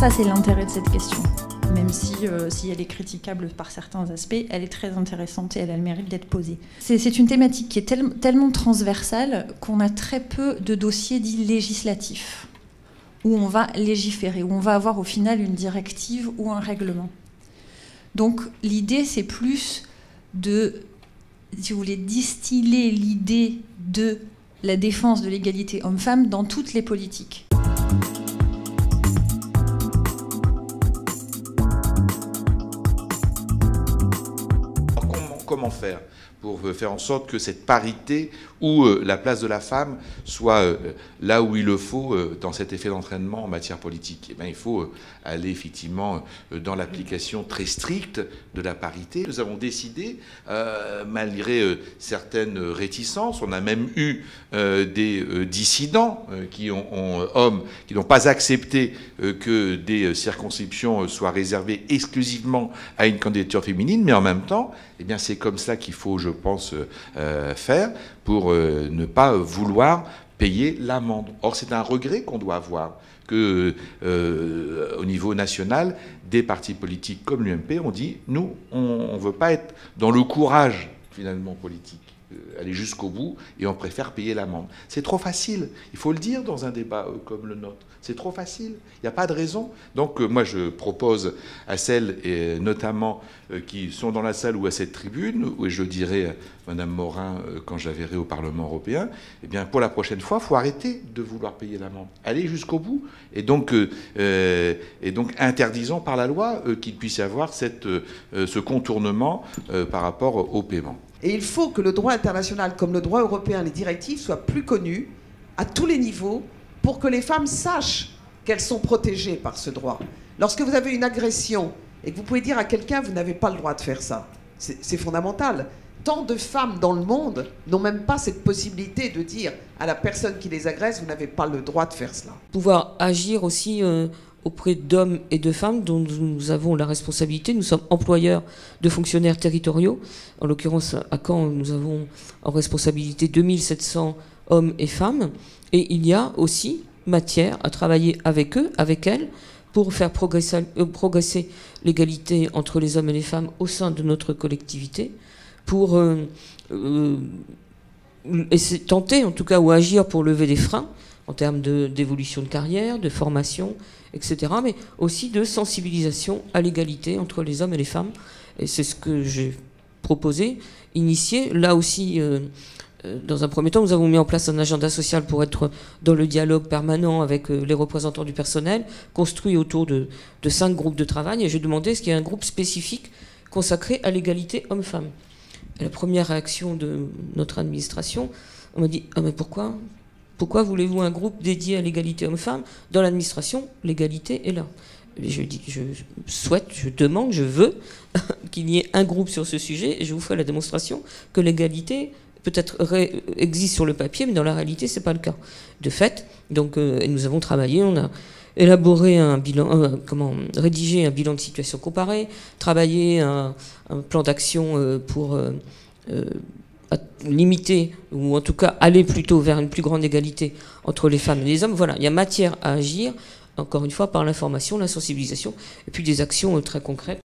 Ça, c'est l'intérêt de cette question. Même si elle est critiquable par certains aspects, elle est très intéressante et elle a le mérite d'être posée. C'est une thématique qui est tellement transversale qu'on a très peu de dossiers dits législatifs, où on va légiférer, où on va avoir au final une directive ou un règlement. Donc l'idée, c'est plus de, si vous voulez, distiller l'idée de la défense de l'égalité homme-femme dans toutes les politiques. Comment faire pour faire en sorte que cette parité ou la place de la femme soit là où il le faut dans cet effet d'entraînement en matière politique? Eh bien, il faut aller effectivement dans l'application très stricte de la parité. Nous avons décidé, malgré certaines réticences, on a même eu des dissidents hommes qui n'ont pas accepté que des circonscriptions soient réservées exclusivement à une candidature féminine, mais en même temps, eh bien, c'est comme ça qu'il faut, je pense, faire pour ne pas vouloir payer l'amende. Or, c'est un regret qu'on doit avoir que, au niveau national, des partis politiques comme l'UMP ont dit « nous, on ne veut pas être dans le courage, finalement, politique, aller jusqu'au bout, et on préfère payer l'amende ». C'est trop facile, il faut le dire dans un débat comme le nôtre. C'est trop facile, il n'y a pas de raison. Donc moi je propose à celles, et notamment qui sont dans la salle ou à cette tribune, où je dirai à Mme Morin quand je la verrai au Parlement européen, eh bien pour la prochaine fois, il faut arrêter de vouloir payer l'amende. Allez jusqu'au bout. Et donc interdisons par la loi qu'il puisse y avoir ce contournement par rapport au paiement. Et il faut que le droit international, comme le droit européen, les directives, soient plus connues à tous les niveaux pour que les femmes sachent qu'elles sont protégées par ce droit. Lorsque vous avez une agression et que vous pouvez dire à quelqu'un « vous n'avez pas le droit de faire ça », c'est fondamental. Tant de femmes dans le monde n'ont même pas cette possibilité de dire à la personne qui les agresse « vous n'avez pas le droit de faire cela ». Pouvoir agir aussi auprès d'hommes et de femmes dont nous avons la responsabilité. Nous sommes employeurs de fonctionnaires territoriaux. En l'occurrence, à Caen, nous avons en responsabilité 2700 hommes et femmes. Et il y a aussi matière à travailler avec eux, avec elles, pour faire progresser l'égalité entre les hommes et les femmes au sein de notre collectivité, pour tenter, en tout cas, ou agir pour lever des freins en termes d'évolution de carrière, de formation, etc., mais aussi de sensibilisation à l'égalité entre les hommes et les femmes. Et c'est ce que j'ai proposé, initié. Là aussi, dans un premier temps, nous avons mis en place un agenda social pour être dans le dialogue permanent avec les représentants du personnel, construit autour de 5 groupes de travail. Et j'ai demandé est-ce qu'il y a un groupe spécifique consacré à l'égalité homme-femme. La première réaction de notre administration, on m'a dit « Ah mais pourquoi voulez-vous un groupe dédié à l'égalité homme-femme? Dans l'administration, l'égalité est là. » Et je dis, je souhaite, je demande, je veux qu'il y ait un groupe sur ce sujet et je vous ferai la démonstration que l'égalité peut-être existe sur le papier, mais dans la réalité, ce n'est pas le cas. De fait, donc, nous avons travaillé, on a élaboré un bilan, rédigé un bilan de situation comparée, travaillé un plan d'action pour limiter, ou en tout cas aller plutôt vers une plus grande égalité entre les femmes et les hommes. Voilà, il y a matière à agir, encore une fois, par l'information, la sensibilisation, et puis des actions très concrètes.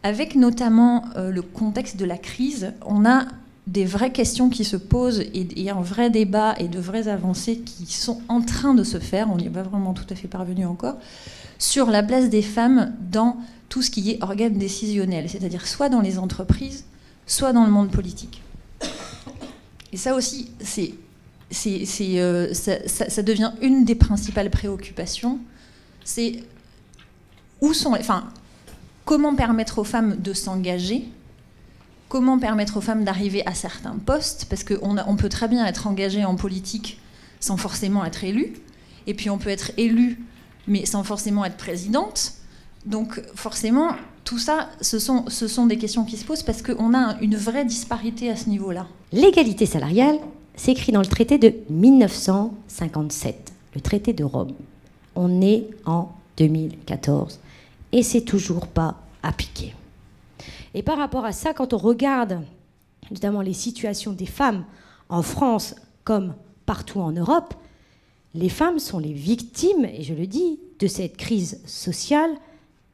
Avec notamment le contexte de la crise, on a des vraies questions qui se posent et un vrai débat et de vraies avancées qui sont en train de se faire, on n'y est pas vraiment tout à fait parvenu encore, sur la place des femmes dans tout ce qui est organe décisionnel, c'est-à-dire soit dans les entreprises, soit dans le monde politique. Et ça aussi, ça devient une des principales préoccupations, c'est comment permettre aux femmes de s'engager, comment permettre aux femmes d'arriver à certains postes, parce qu'on peut très bien être engagé en politique sans forcément être élu, et puis on peut être élu mais sans forcément être présidente. Donc forcément, tout ça, ce sont des questions qui se posent parce qu'on a une vraie disparité à ce niveau-là. L'égalité salariale s'écrit dans le traité de 1957, le traité de Rome. On est en 2014 et c'est toujours pas appliqué. Et par rapport à ça, quand on regarde notamment les situations des femmes en France comme partout en Europe, les femmes sont les victimes, et je le dis, de cette crise sociale,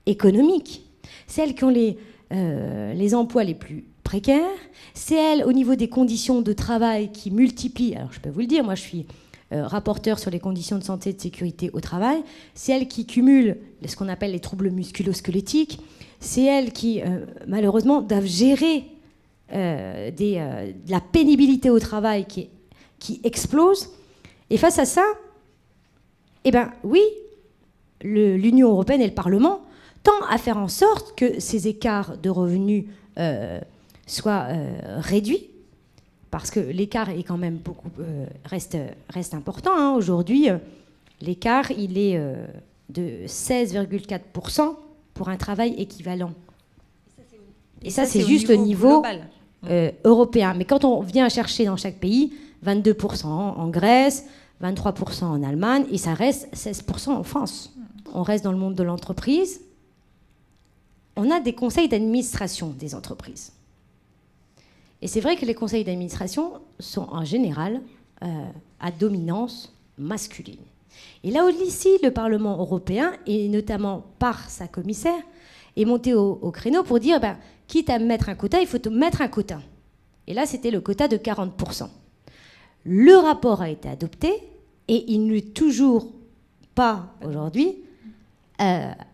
économique. C'est elles qui ont les emplois les plus précaires, c'est elles, au niveau des conditions de travail, qui multiplient. Alors je peux vous le dire, moi je suis rapporteur sur les conditions de santé et de sécurité au travail, c'est elles qui cumulent ce qu'on appelle les troubles musculo-squelettiques, c'est elles qui, malheureusement, doivent gérer de la pénibilité au travail qui explose. Et face à ça, eh bien, oui, l'Union européenne et le Parlement tendent à faire en sorte que ces écarts de revenus soient réduits, parce que l'écart est quand même reste important. Hein. Aujourd'hui, l'écart, il est de 16,4% pour un travail équivalent. Et ça, c'est juste au niveau européen. Mais quand on vient chercher dans chaque pays, 22% en Grèce, 23% en Allemagne, et ça reste 16% en France. On reste dans le monde de l'entreprise. On a des conseils d'administration des entreprises. Et c'est vrai que les conseils d'administration sont en général à dominance masculine. Et là aussi, le Parlement européen, et notamment par sa commissaire, est monté au créneau pour dire, quitte à mettre un quota, il faut mettre un quota. Et là, c'était le quota de 40%. Le rapport a été adopté, et il n'est toujours pas, aujourd'hui,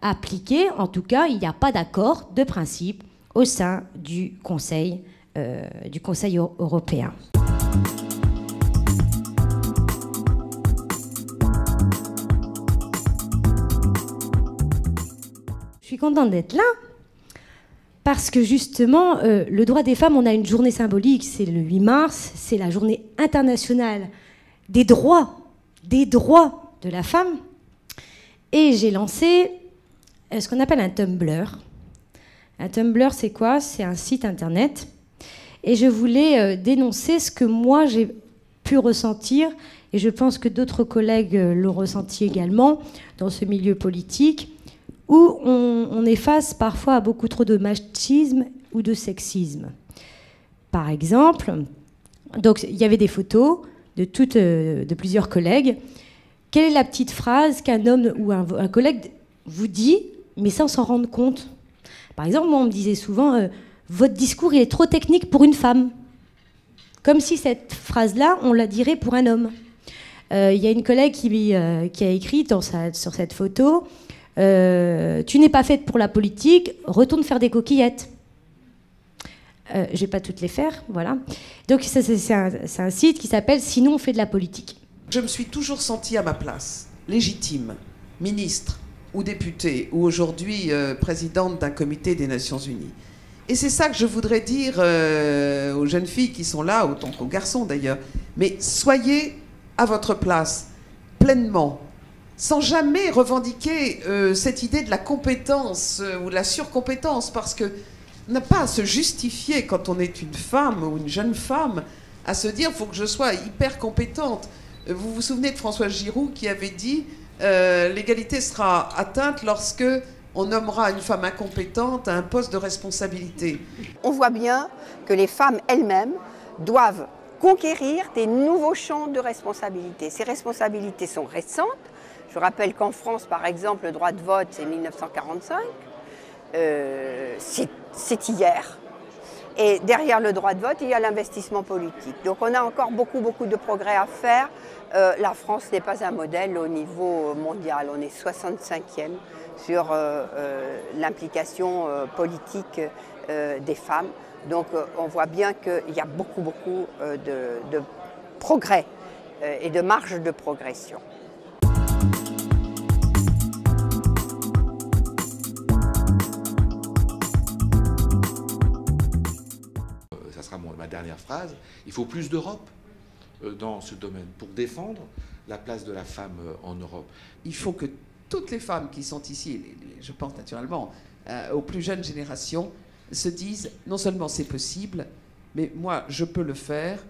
appliqué. En tout cas, il n'y a pas d'accord de principe au sein du Conseil européen. Je suis contente d'être là parce que justement, le droit des femmes, on a une journée symbolique, c'est le 8 mars, c'est la journée internationale des droits de la femme. Et j'ai lancé ce qu'on appelle un Tumblr. Un Tumblr, c'est quoi? C'est un site internet. Et je voulais dénoncer ce que moi j'ai pu ressentir, et je pense que d'autres collègues l'ont ressenti également dans ce milieu politique, où on est face parfois à beaucoup trop de machisme ou de sexisme. Par exemple, donc il y avait des photos de plusieurs collègues. Quelle est la petite phrase qu'un homme ou un collègue vous dit, mais sans s'en rendre compte? Par exemple, moi on me disait souvent votre discours il est trop technique pour une femme. Comme si cette phrase-là, on la dirait pour un homme. Il y a une collègue qui a écrit sur cette photo tu n'es pas faite pour la politique, retourne faire des coquillettes. Je ne vais pas toutes les faire, voilà. Donc c'est un site qui s'appelle Sinon on fait de la politique. Je me suis toujours sentie à ma place, légitime, ministre ou députée, ou aujourd'hui présidente d'un comité des Nations Unies. Et c'est ça que je voudrais dire aux jeunes filles qui sont là, autant qu'aux garçons d'ailleurs. Mais soyez à votre place, pleinement, sans jamais revendiquer cette idée de la compétence ou de la surcompétence, parce qu'on n'a pas à se justifier quand on est une femme ou une jeune femme, à se dire « il faut que je sois hyper compétente ». Vous vous souvenez de Françoise Giroud qui avait dit « l'égalité sera atteinte lorsque on nommera une femme incompétente à un poste de responsabilité ». On voit bien que les femmes elles-mêmes doivent conquérir des nouveaux champs de responsabilité. Ces responsabilités sont récentes. Je rappelle qu'en France, par exemple, le droit de vote, c'est 1945. C'est hier. Et derrière le droit de vote, il y a l'investissement politique. Donc on a encore beaucoup de progrès à faire. La France n'est pas un modèle au niveau mondial. On est 65e sur l'implication politique des femmes. Donc on voit bien qu'il y a beaucoup de progrès et de marge de progression. Ça sera ma dernière phrase. Il faut plus d'Europe dans ce domaine pour défendre la place de la femme en Europe. Il faut que toutes les femmes qui sont ici, je pense naturellement aux plus jeunes générations, se disent non seulement c'est possible, mais moi je peux le faire.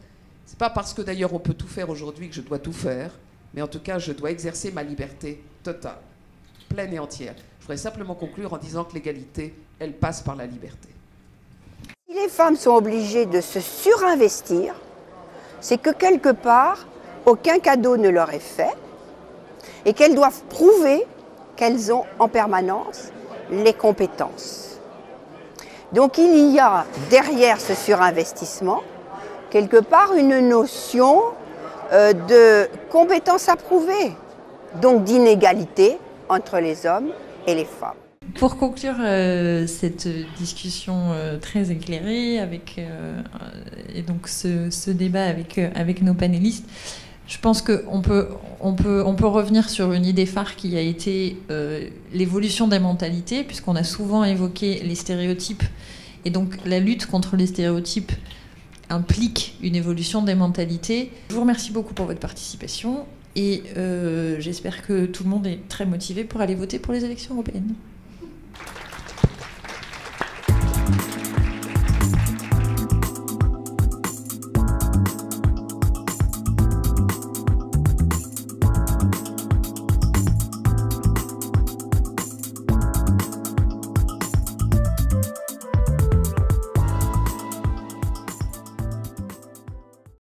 C'est pas parce que d'ailleurs on peut tout faire aujourd'hui que je dois tout faire, mais en tout cas je dois exercer ma liberté totale, pleine et entière. Je voudrais simplement conclure en disant que l'égalité, elle passe par la liberté. Si les les femmes sont obligées de se surinvestir, c'est que quelque part, aucun cadeau ne leur est fait et qu'elles doivent prouver qu'elles ont en permanence les compétences. Donc il y a derrière ce surinvestissement, quelque part, une notion de compétences à prouver, donc d'inégalité entre les hommes et les femmes. Pour conclure cette discussion très éclairée et donc ce débat avec nos panélistes, je pense qu'on peut revenir sur une idée phare qui a été l'évolution des mentalités, puisqu'on a souvent évoqué les stéréotypes, et donc la lutte contre les stéréotypes implique une évolution des mentalités. Je vous remercie beaucoup pour votre participation et j'espère que tout le monde est très motivé pour aller voter pour les élections européennes.